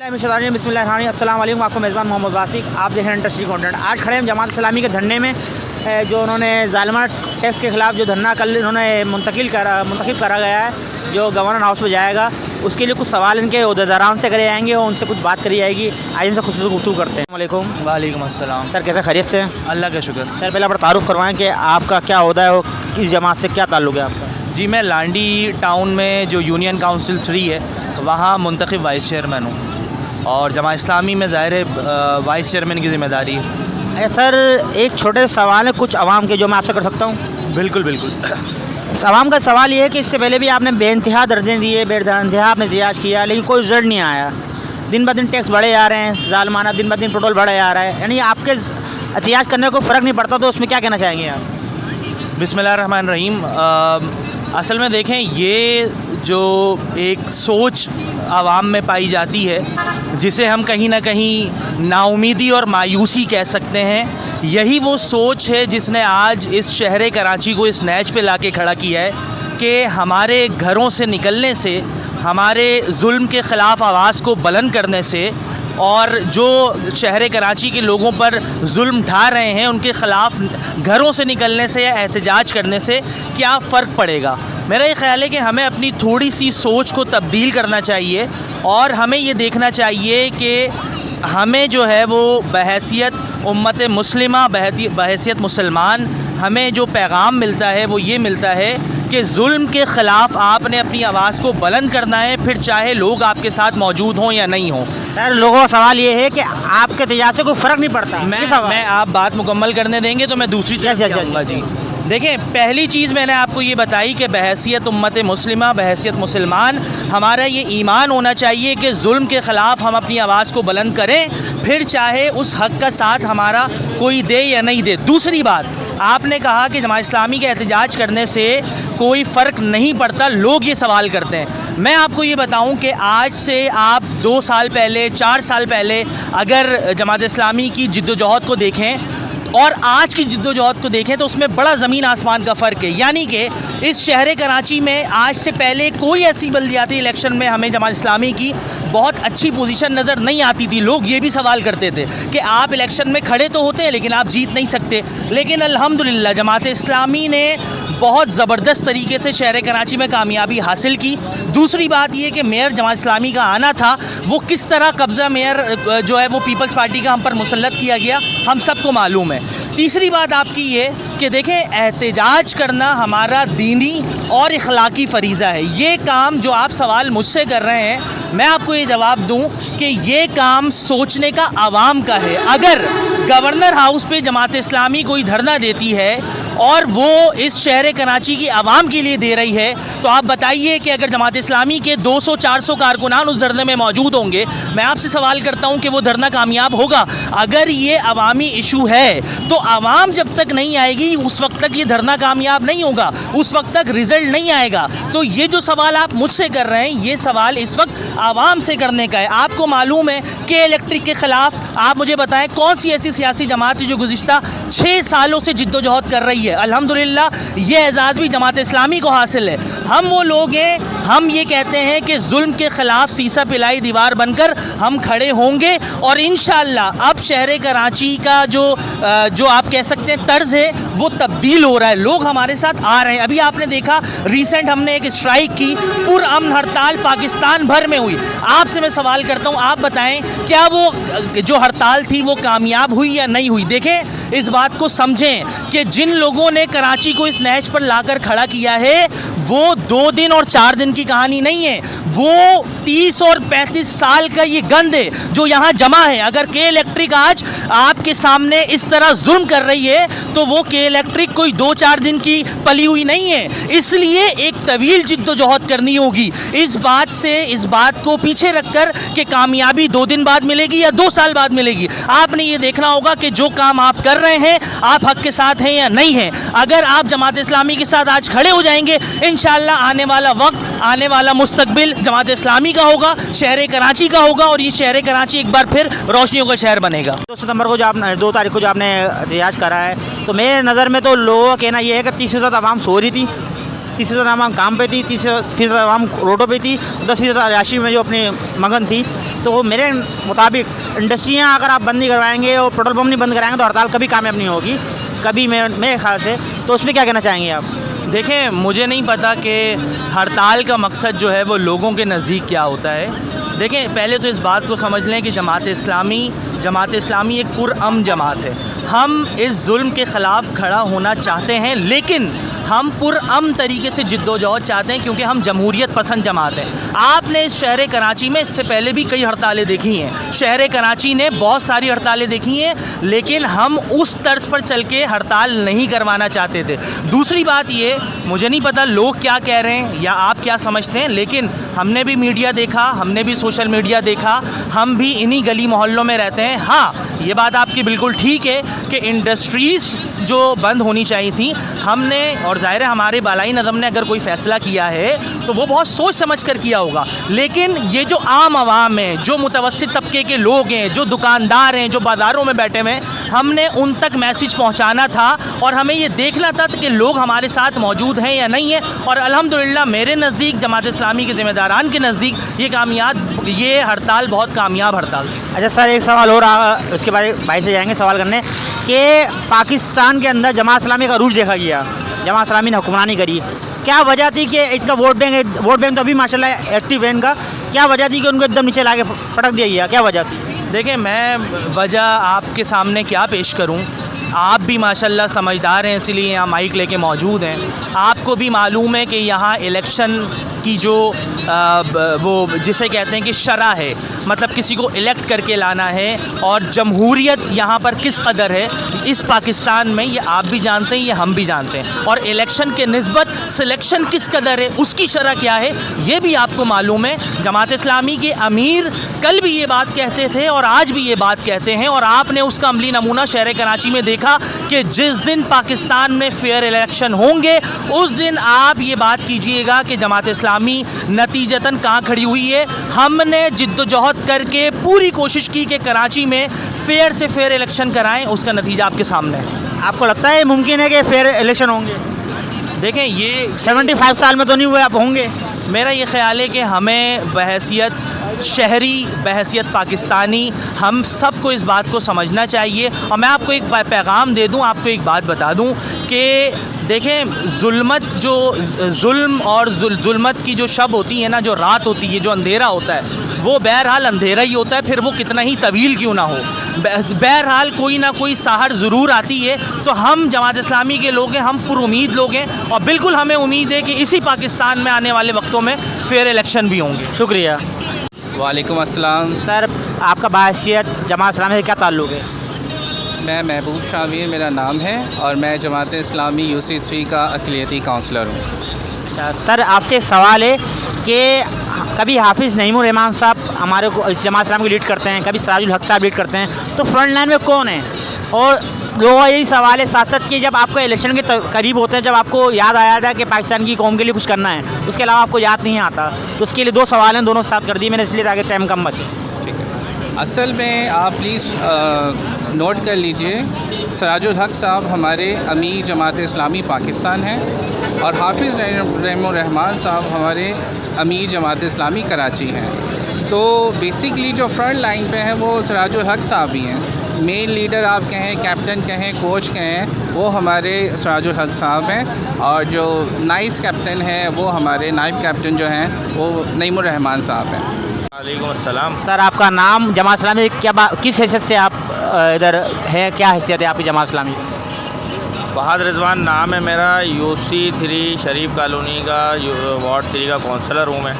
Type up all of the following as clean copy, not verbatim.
बिस्मिल्लाहिर्रहमानिर्रहीम। अस्सलाम वालेकुम। आपको मेज़बान मोहम्मद वासिक, आप देख रहे हैं इंटरेस्टिंग कंटेंट। आज खड़े हैं जमात इस्लामी के धरने में, जो उन्होंने ज़ालिमाना टैक्स के ख़िलाफ़ जो धरना कल इन्होंने मुंतकिल करा गया है, जो गवर्नर हाउस में जाएगा, उसके लिए कुछ सवाल इनके उहदेदारान से करे जाएंगे और उनसे कुछ बात करी जाएगी। आज इनसे खुद गुफ्तगू करते हैं। वालेकुम। वालेकुम अस्सलाम। सर, कैसे खैरियत से? अल्लाह का शुक्र। सर, पहले आप तारुफ़ करवाएँ कि आपका क्या ओहदा है और किस जमात से क्या ताल्लुक़ है आपका? जी, मैं लांडी टाउन में जो यूनियन काउंसिल 3 है वहाँ मुंतखब वाइस चेयरमैन हूँ, और जमात इस्लामी में ज़ाहिर है वाइस चेयरमैन की ज़िम्मेदारी है। सर, एक छोटे से सवाल है कुछ आवाम के, जो मैं आपसे कर सकता हूँ? बिल्कुल बिल्कुल। आवाम का सवाल ये है कि इससे पहले भी आपने बेइंतहा दर्जे दिए, बेइंतहा आपने एहतजाज किया, लेकिन कोई रिजल्ट नहीं आया। दिन ब दिन टैक्स बढ़े जा रहे हैं, ज़ालिमाना दिन ब दिन पेट्रोल बढ़े जा रहा है, यानी आपके एहतजाज करने को फ़र्क नहीं पड़ता, तो उसमें क्या कहना चाहेंगे आप? बिस्मिल्लाहिर्रहमानिर्रहीम। असल में देखें, ये जो एक सोच आवाम में पाई जाती है, जिसे हम कहीं ना कहीं नाउमीदी और मायूसी कह सकते हैं, यही वो सोच है जिसने आज इस शहर कराची को इस नैज पे लाके खड़ा किया है कि हमारे घरों से निकलने से, हमारे जुल्म के ख़िलाफ़ आवाज़ को बुलंद करने से, और जो शहर कराची के लोगों पर जुल्म ढा रहे हैं उनके ख़िलाफ़ घरों से निकलने से या एहतजाज करने से क्या फ़र्क पड़ेगा। मेरा ये ख्याल है कि हमें अपनी थोड़ी सी सोच को तब्दील करना चाहिए, और हमें ये देखना चाहिए कि हमें जो है वो बहैसियत उम्मत मुस्लिमा, बहैसियत मुसलमान, हमें जो पैगाम मिलता है वो ये मिलता है कि जुल्म के ख़िलाफ़ आपने अपनी आवाज़ को बुलंद करना है, फिर चाहे लोग आपके साथ मौजूद हों या नहीं हों। सर, लोगों का सवाल ये है कि आपके एहतजाज से कोई फ़र्क नहीं पड़ता। मैं आप बात मुकम्मल करने देंगे तो मैं दूसरी तरफ जाऊँगा। जी देखें, पहली चीज़ मैंने आपको ये बताई कि बहैसियत उम्मत मुस्लिमा, बहैसियत मुसलमान, हमारा ये ईमान होना चाहिए कि जुल्म के ख़िलाफ़ हम अपनी आवाज़ को बुलंद करें, फिर चाहे उस हक़ का साथ हमारा कोई दे या नहीं दे। दूसरी बात, आपने कहा कि जमात इस्लामी के एहतजाज करने से कोई फ़र्क नहीं पड़ता, लोग ये सवाल करते हैं। मैं आपको ये बताऊं कि आज से आप 2 साल पहले, 4 साल पहले अगर जमात इस्लामी की जिद्दोजहद को देखें और आज की जिद्दोजहद को देखें तो उसमें बड़ा ज़मीन आसमान का फ़र्क है। यानी कि इस शहर कराची में आज से पहले कोई ऐसी बल्दियाती इलेक्शन में हमें जमात इस्लामी की बहुत अच्छी पोजीशन नज़र नहीं आती थी। लोग ये भी सवाल करते थे कि आप इलेक्शन में खड़े तो होते हैं लेकिन आप जीत नहीं सकते, लेकिन अल्हम्दुलिल्लाह जमात इस्लामी ने बहुत ज़बरदस्त तरीके से शहर कराची में कामयाबी हासिल की। दूसरी बात ये कि मेयर जमात इस्लामी का आना था, वो किस तरह कब्ज़ा मेयर जो है वो पीपल्स पार्टी का हम पर मुसल्लत किया गया, हम सबको मालूम है। तीसरी बात आपकी ये कि देखें, एहतजाज करना हमारा दीनी और इखलाकी फ़रीज़ा है। ये काम जो आप सवाल मुझसे कर रहे हैं, मैं आपको ये जवाब दूं कि ये काम सोचने का आवाम का है। अगर गवर्नर हाउस पे जमात इस्लामी कोई धरना देती है और वो इस शहर कराची की आवाम के लिए दे रही है, तो आप बताइए कि अगर जमात इस्लामी के 200-400 कारकुनान उस धरने में मौजूद होंगे, मैं आपसे सवाल करता हूं कि वो धरना कामयाब होगा? अगर ये अवामी इशू है तो आवाम जब तक नहीं आएगी उस वक्त तक ये धरना कामयाब नहीं होगा, उस वक्त तक रिज़ल्ट नहीं आएगा। तो ये जो सवाल आप मुझसे कर रहे हैं, ये सवाल इस वक्त आवाम से करने का है। आपको मालूम है कि इलेक्ट्रिक के ख़िलाफ़ आप मुझे बताएं कौन सी ऐसी सियासी जमात है जो गुज़िश्ता 6 सालों से जिद्दोजहद कर रही है? अल्हम्दुलिल्लाह ये एजाज़ भी जमात इस्लामी को हासिल है। हम वो लोग हैं, हम ये कहते हैं कि जुल्म के ख़िलाफ़ सीसा पिलाई दीवार बनकर हम खड़े होंगे, और इंशाअल्लाह अब शहर कराची का जो आप कह सकते हैं तर्ज़ है वो तब्दील हो रहा है, लोग हमारे साथ आ रहे हैं। अभी आपने देखा रिसेंट हमने एक स्ट्राइक की, पुरअमन हड़ताल पाकिस्तान भर में हुई। आपसे मैं सवाल करता हूँ, आप बताएं क्या वो जो हड़ताल थी वो कामयाब हुई या नहीं हुई? देखें, इस बात को समझें कि जिन लोगों ने कराची को इस नहज पर लाकर खड़ा किया है वो 2 दिन और 4 दिन की कहानी नहीं है, वो 30 और 35 साल का ये गंद है जो यहाँ जमा है। अगर के इलेक्ट्रिक आज आपके सामने इस तरह जुल्म कर रही है तो वो के इलेक्ट्रिक कोई 2-4 दिन की पली हुई नहीं है, इसलिए एक तवील जिद्दोजहद करनी होगी। इस बात को पीछे रखकर कि कामयाबी 2 दिन बाद मिलेगी या 2 साल बाद मिलेगी, आपने ये देखना होगा कि जो काम आप कर रहे हैं आप हक के साथ हैं या नहीं हैं। अगर आप जमात इस्लामी के साथ आज खड़े हो जाएंगे, इंशाअल्लाह आने वाला वक्त, आने वाला मुस्तकबिल जमात इस्लामी का होगा, शहर कराची का होगा, और ये शहर कराची एक बार फिर रोशनियों का शहर बनेगा। 2 सितंबर को 2 तारीख को जो आपने एहतजाज करा है, तो मेरे नज़र में तो लोगों का कहना यह है कि 30% आवाम सो रही थी 30% आवाम काम पे थी, 30% आवाम रोडों पे थी, 10% राशि में जो अपनी मगन थी। तो मेरे मुताबिक इंडस्ट्रियाँ अगर आप बंद नहीं करवाएंगे और पेट्रोल पंप नहीं बंद कराएंगे तो हड़ताल कभी कामयाब नहीं होगी, कभी मेरे ख्याल से। तो उसमें क्या कहना चाहेंगे आप? देखें, मुझे नहीं पता कि हड़ताल का मकसद जो है वो लोगों के नज़दीक क्या होता है। देखें, पहले तो इस बात को समझ लें कि जमात इस्लामी एक पुरअमन जमात है। हम इस जुल्म के ख़िलाफ़ खड़ा होना चाहते हैं, लेकिन हम पुरअमन तरीके से जिद्दोजहद चाहते हैं, क्योंकि हम जमहूरियत पसंद जमात हैं। आपने इस शहर कराची में इससे पहले भी कई हड़तालें देखी हैं, शहर कराची ने बहुत सारी हड़तालें देखी हैं, लेकिन हम उस तर्ज पर चल के हड़ताल नहीं करवाना चाहते थे। दूसरी बात ये, मुझे नहीं पता लोग क्या कह रहे हैं या आप क्या समझते हैं, लेकिन हमने भी मीडिया देखा, हमने भी सोशल मीडिया देखा, हम भी इन्हीं गली मोहल्लों में रहते हैं। हाँ, ये बात आपकी बिल्कुल ठीक है कि इंडस्ट्रीज़ जो बंद होनी चाहिए थी, हमने, और ज़ाहिर है हमारे बालाई नज़म ने अगर कोई फ़ैसला किया है तो वो बहुत सोच समझ कर किया होगा। लेकिन ये जो आम आवाम है, जो मुतवस्सित तबके के लोग हैं, जो दुकानदार हैं, जो बाज़ारों में बैठे हुए हैं, हमने उन तक मैसेज पहुंचाना था और हमें ये देखना था कि लोग हमारे साथ मौजूद हैं या नहीं है। और अल्हम्दुलिल्लाह मेरे नज़दीक, जमात इस्लामी के ज़िम्मेदारान के नज़दीक ये हड़ताल बहुत कामयाब हड़ताल थी। अच्छा सर, एक सवाल और उसके बाद भाई से जाएंगे सवाल करने कि पाकिस्तान के अंदर जमात इस्लामी का रूज देखा गया, जमात इस्लामी ने हुक्मरानी करी। क्या वजह थी कि इनका वोट बैंक तो अभी माशाल्लाह एक्टिव है इनका, क्या वजह थी कि उनको एकदम नीचे ला के पटक दिया गया, क्या वजह थी? देखिए, मैं वजह आपके सामने क्या पेश करूं। आप भी माशाल्लाह समझदार हैं, इसलिए यहाँ माइक लेके मौजूद हैं। आपको भी मालूम है कि यहाँ इलेक्शन की जो वो जिसे कहते हैं कि शरह है, मतलब किसी को इलेक्ट करके लाना है, और जमहूरियत यहाँ पर किस कदर है इस पाकिस्तान में, ये आप भी जानते हैं, ये हम भी जानते हैं। और इलेक्शन के निस्बत सिलेक्शन किस कदर है, उसकी शरह क्या है, ये भी आपको मालूम है। जमात इस्लामी के अमीर कल भी ये बात कहते थे और आज भी ये बात कहते हैं, और आपने उसका अमली नमूना शहर कराची में देखा कि जिस दिन पाकिस्तान में फेयर इलेक्शन होंगे उस दिन आप ये बात कीजिएगा कि जमात इस्लामी नतीजतन कहाँ खड़ी हुई है। हमने जिद्दोजहद करके पूरी कोशिश की कि कराची में फेयर से फेयर इलेक्शन कराएं, उसका नतीजा आपके सामने है। आपको लगता है मुमकिन है कि फेयर इलेक्शन होंगे? देखें, ये 75 साल में तो नहीं हुए, आप होंगे? मेरा ये ख्याल है कि हमें बहैसियत शहरी, बहैसियत पाकिस्तानी, हम सबको इस बात को समझना चाहिए। और मैं आपको एक पैगाम दे दूं, आपको एक बात बता दूं कि देखें, जुल्म और जुल्मत की जो शब होती है ना, जो रात होती है, जो अंधेरा होता है, वो बहरहाल अंधेरा ही होता है, फिर वो कितना ही तवील क्यों ना हो, बहरहाल कोई ना कोई सहर ज़रूर आती है। तो हम जमात इस्लामी के लोग हैं, हम पुरुमीद लोग हैं, और बिल्कुल हमें उम्मीद है कि इसी पाकिस्तान में आने वाले वक्तों में फेयर इलेक्शन भी होंगे। शुक्रिया। वालेकुम अस्सलाम। सर, आपका बाहैसियत जमात इस्लामी से क्या ताल्लुक़ है? मैं महबूब शामिर मेरा नाम है, और मैं जमात इस्लामी UC3 का अक़लियती काउंसलर हूँ। सर, आपसे एक सवाल है कि कभी हाफिज़ नईमुर रहमान साहब हमारे को इस जमात इस्लामी को लीड करते हैं, कभी सिराजुल हक साहब लीड करते हैं, तो फ्रंट लाइन में कौन है? और लोगों का यही सवाल है साथ साथ कि जब आपको इलेक्शन के करीब होते हैं, जब आपको याद आया था कि पाकिस्तान की कौम के लिए कुछ करना है, उसके अलावा आपको याद नहीं आता, तो उसके लिए दो सवाल हैं, दोनों साथ कर दिए मैंने इसलिए ताकि टाइम कम बचे। ठीक है, असल में आप प्लीज़ नोट कर लीजिए, सिराजुल हक साहब हमारे अमीर जमात इस्लामी पाकिस्तान हैं, और हाफिज़ नईमुर रहमान साहब हमारे अमीर जमात इस्लामी कराची हैं। तो बेसिकली जो फ्रंट लाइन पे हैं वो सिराजुल हक साहब ही हैं। मेन लीडर आप कहें, कैप्टन कहें, कोच कहें, वो हमारे सिराजुल हक साहब हैं, और जो नाइस कैप्टन है वो हमारे नायब कैप्टन जो हैं वो नईमुर रहमान साहब हैं। वालेकुम अस्सलाम। सर, आपका नाम, जमात इस्लामी किस हैसियत से आप इधर है, क्या हैसियत है आपकी जमात इस्लामी? फ़हद रिजवान नाम है मेरा, UC3 शरीफ कॉलोनी का वार्ड 3 का काउंसलर हूँ मैं,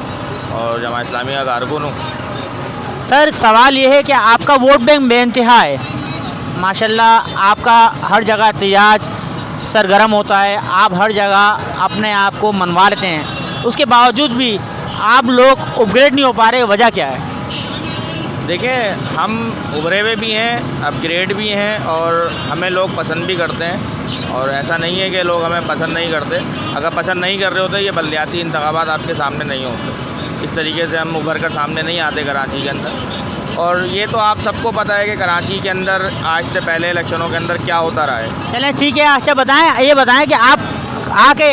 और जमात इस्लामी का कारकुन हूँ। सर, सवाल ये है कि आपका वोट बैंक बेइंतहा है, माशाल्लाह आपका हर जगह एहतजाज सरगर्म होता है, आप हर जगह अपने आप को मनवा लेते हैं, उसके बावजूद भी आप लोग अपग्रेड नहीं हो पा रहे, वजह क्या है? देखिए, हम उभरे हुए भी हैं, अपग्रेड भी हैं, और हमें लोग पसंद भी करते हैं, और ऐसा नहीं है कि लोग हमें पसंद नहीं करते। अगर पसंद नहीं कर रहे होते, ये बल्दियाती इंतखाबात आपके सामने नहीं होते, इस तरीके से हम उभर कर सामने नहीं आते कराची के अंदर। और ये तो आप सबको पता है कि कराची के अंदर आज से पहले इलेक्शनों के अंदर क्या होता रहा है। चलें ठीक है, अच्छा बताएं, ये बताएं कि आप आके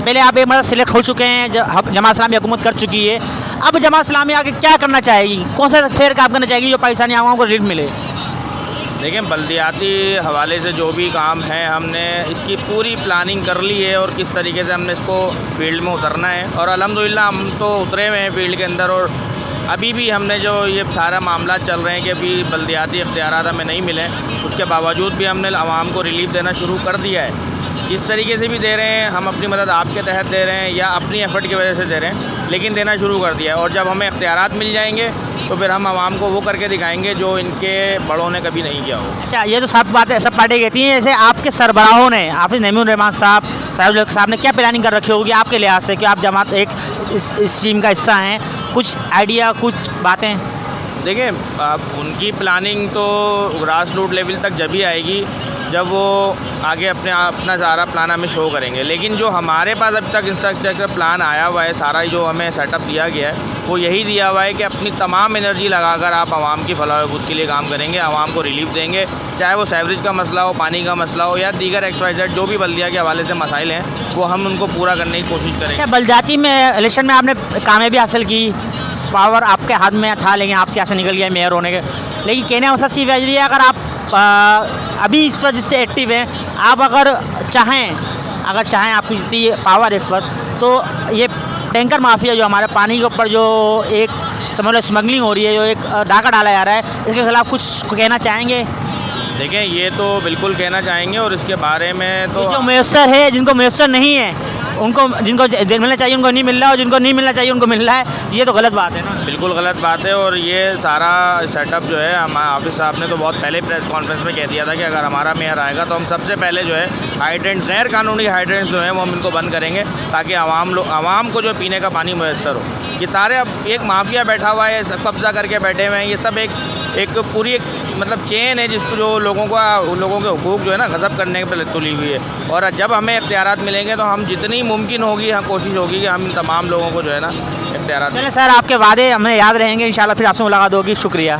पहले आप एक मतलब सिलेक्ट हो चुके हैं, जमात इस्लामी हुकूमत कर चुकी है, अब जमात इस्लामी आगे क्या करना चाहेगी, कौन सा फेर काम करना चाहेगी जो पाकिस्तानी आवाम को रिलीफ मिले? देखिए, बल्दियाती हवाले से जो भी काम है हमने इसकी पूरी प्लानिंग कर ली है और किस तरीके से हमने इसको फील्ड में उतरना है, और अल्हम्दुलिल्लाह हम तो उतरे हुए हैं फील्ड के अंदर। और अभी भी हमने जो ये सारा मामला चल रहे हैं कि अभी बल्दियाती इख्तियारात हमें नहीं मिले, उसके बावजूद भी हमने आवाम को रिलीफ देना शुरू कर दिया है। जिस तरीके से भी दे रहे हैं, हम अपनी मदद आपके तहत दे रहे हैं या अपनी एफ़र्ट की वजह से दे रहे हैं, लेकिन देना शुरू कर दिया है। और जब हमें इख्तियारात मिल जाएंगे तो फिर हम आवाम को वो करके दिखाएंगे जो इनके बड़ों ने कभी नहीं किया हो। अच्छा, ये तो सब बातें सब पार्टी कहती हैं, जैसे आपके सरबराहों ने, हाफिज़ नईमुर रहमान साहब, साहिब साहब ने क्या प्लानिंग कर रखी होगी आपके लिहाज से कि आप जमात एक इस टीम का हिस्सा हैं, कुछ आइडिया, कुछ बातें? देखिए, अब उनकी प्लानिंग तो ग्रास रूट लेवल तक जब ही आएगी जब वो आगे अपना सारा प्लान हमें शो करेंगे। लेकिन जो हमारे पास अभी तक इंफ्रास्ट्रक्चर प्लान आया हुआ है, सारा जो हमें सेटअप दिया गया है, वो यही दिया हुआ है कि अपनी तमाम एनर्जी लगाकर आप आवाम की फलाह बहबूद के लिए काम करेंगे, आवाम को रिलीफ देंगे, चाहे वो सेवरेज का मसला हो, पानी का मसला हो या दीगर XYZ जो भी बल्दिया के हवाले से मसाइल हैं, वो हम उनको पूरा करने की कोशिश करेंगे। अच्छा, बल्दियाती में इलेक्शन में आपने कामयाबी हासिल की, पावर आपके हाथ में था, लेकिन आप सियासत निकल गया मेयर होने के, लेकिन कहने का मकसद सिर्फ है अगर आप अभी इस वक्त जिससे एक्टिव हैं, आप अगर चाहें आपकी जितनी पावर है इस वक्त, तो ये टैंकर माफिया जो हमारे पानी के ऊपर जो एक समझ लो स्मगलिंग हो रही है, जो एक डाका डाला जा रहा है, इसके खिलाफ कुछ कहना चाहेंगे? देखें, ये तो बिल्कुल कहना चाहेंगे और इसके बारे में तो जो मैसर है, जिनको मैसर नहीं है, उनको जिनको मिलना चाहिए उनको नहीं मिल रहा है, और जिनको नहीं मिलना चाहिए उनको मिल रहा है, ये तो गलत बात है ना? बिल्कुल गलत बात है। और ये सारा सेटअप जो है, हमारे हाफिज़ साहब ने तो बहुत पहले प्रेस कॉन्फ्रेंस में कह दिया था कि अगर हमारा मेयर आएगा तो हम सबसे पहले जो है हाइड्रेंट्स, गैर कानूनी हाइड्रेंट्स जो हैं वो हम इनको बंद करेंगे, ताकि आवाम को जो पीने का पानी मुयस्सर हो। ये सारे अब एक माफिया बैठा हुआ है, कब्जा करके बैठे हुए हैं, ये सब एक पूरी मतलब चेन है जिसको जो लोगों के हुकूक जो है ना गज़ब करने पर तुली हुई है। और जब हमें इख्तियारात मिलेंगे तो हम जितनी मुमकिन होगी कोशिश होगी कि हम तमाम लोगों को जो है ना इख्तियारात। चलिए सर, आपके वादे हमें याद रहेंगे, इंशाल्लाह फिर आपसे मुलाकात होगी। शुक्रिया।